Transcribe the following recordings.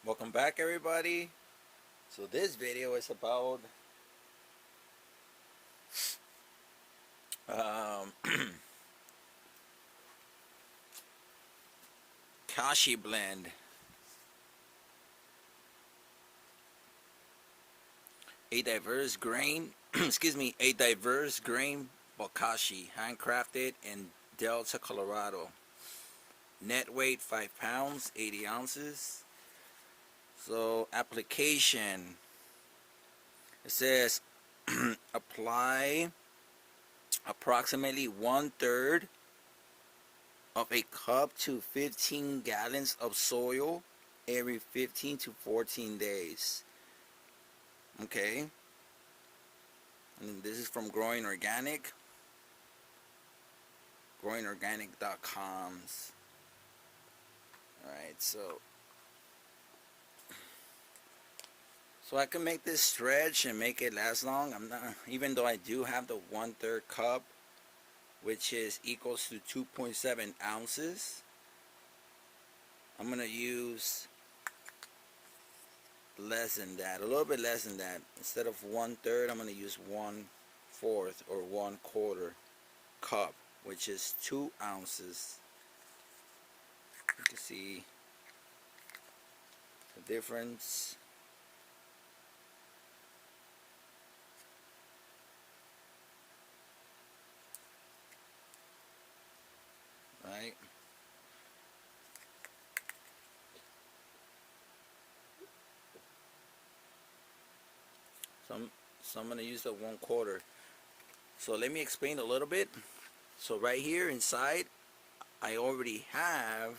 Welcome back, everybody. So this video is about um, Kashi blend, a diverse grain excuse me, a diverse grain Bokashi, handcrafted in Delta, Colorado. Net weight 5 pounds, 80 ounces. So application, it says apply approximately 1/3 of a cup to 15 gallons of soil every 15 to 14 days. Okay, and this is from growingorganic.com. Alright, so I can make this stretch and make it last long. I'm not, even though I do have the 1/3 cup, which is equals to 2.7 ounces. I'm gonna use less than that, a little bit less than that. Instead of 1/3, I'm gonna use 1/4 or 1/4 cup, which is 2 ounces. You can see the difference. Right? So I'm gonna use the 1/4. So let me explain a little bit. So right here inside, I already have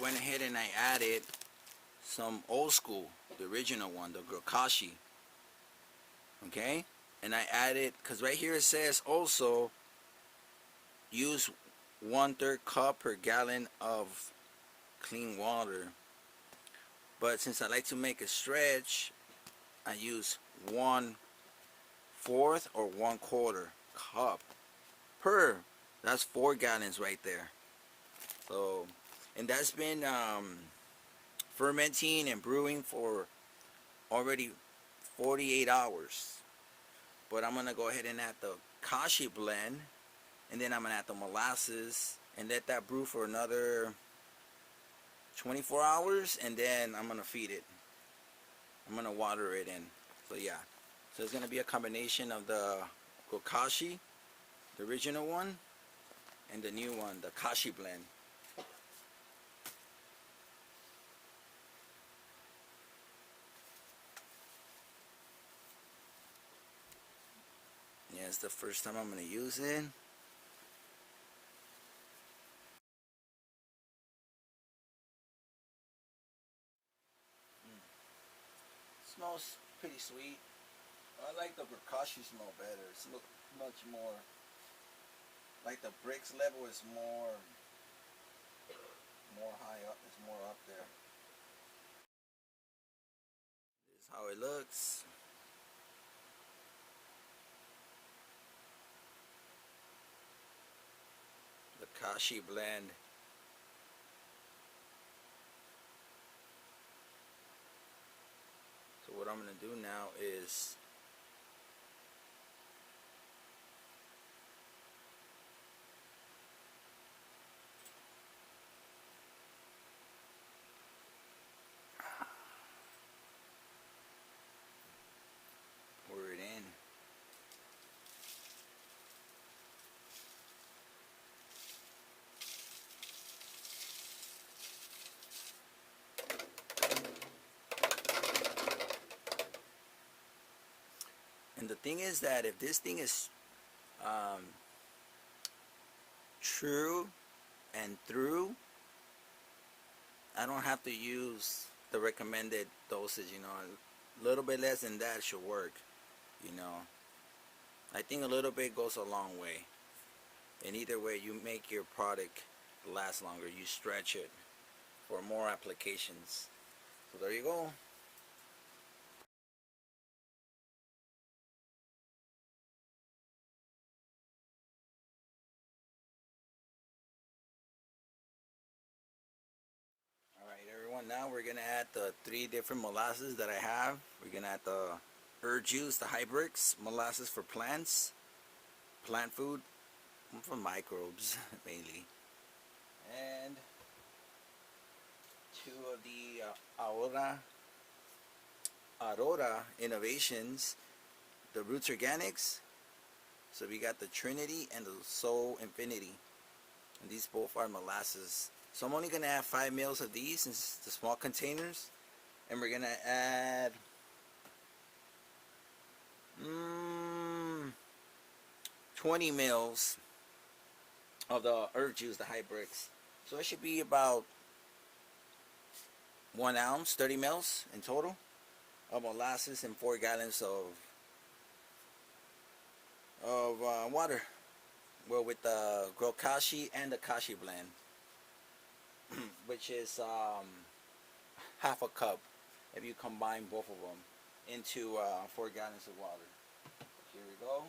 went ahead and I added some old school, the original one, the Gro-Kashi. Okay, and I added, because right here it says also use 1/3 cup per gallon of clean water, but since I like to make a stretch, I use 1/4 or 1/4 cup per. That's 4 gallons right there. So, and that's been fermenting and brewing for already 48 hours. But I'm gonna go ahead and add the Kashi blend, and then I'm gonna add the molasses and let that brew for another 24 hours, and then I'm gonna feed it. I'm gonna water it in. So yeah, so it's gonna be a combination of the Gro-Kashi, the original one, and the new one, the Kashi blend. Yeah, it's the first time I'm gonna use it. Smells pretty sweet. I like the Gro-Kashi smell better. It's much more like the bricks level is more high up. It's more up there. This is how it looks. The Kashi blend. So what I'm gonna do now is pour it in. thing is that if this thing is true and through, I don't have to use the recommended dosage, you know. A little bit less than that should work, you know. I think a little bit goes a long way. And either way, you make your product last longer. You stretch it for more applications. So there you go. Alright everyone, now we're going to add the 3 different molasses that I have. We're going to add the herb juice, the hybrids, molasses for plants, plant food, for microbes mainly. And 2 of the Aurora Innovations, the Rootz Organics. So we got the Trinity and the Soul Infinity. And these both are molasses. So I'm only going to add 5 mils of these in the small containers. And we're going to add 20 mils of the herb juice, the hybrids. So it should be about 1 ounce, 30 mils in total of molasses and 4 gallons of water. Well, with the Gro-Kashi and the Kashi blend, which is half a cup if you combine both of them into 4 gallons of water. Here we go.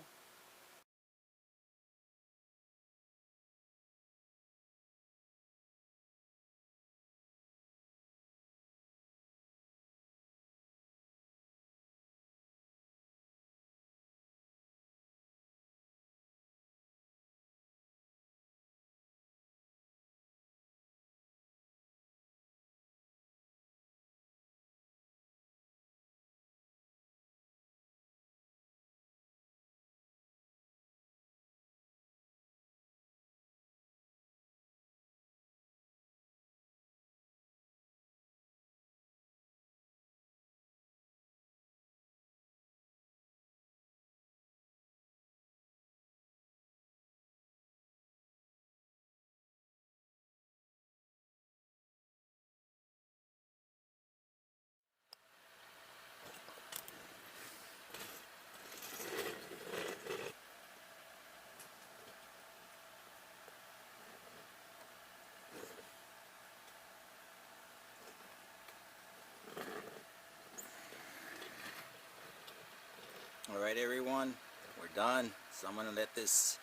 Alright everyone, we're done. So I'm going to let this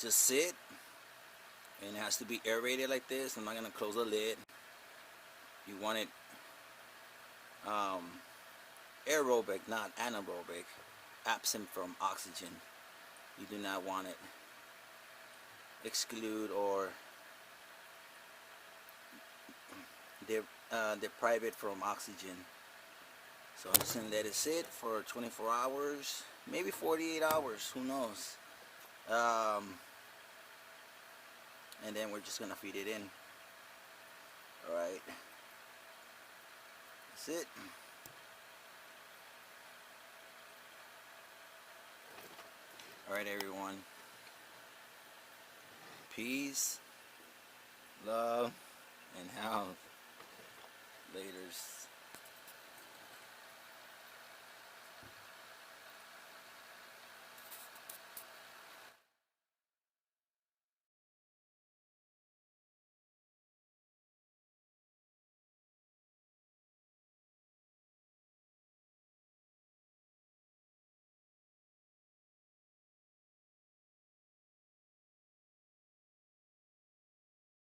just sit. And it has to be aerated like this. I'm not going to close the lid. You want it aerobic, not anaerobic. Absent from oxygen. You do not want it exclude or deprive it from oxygen. So I'm just going to let it sit for 24 hours, maybe 48 hours, who knows. And then we're just going to feed it in. Alright. That's it. Alright everyone. Peace, love, and health. Laters.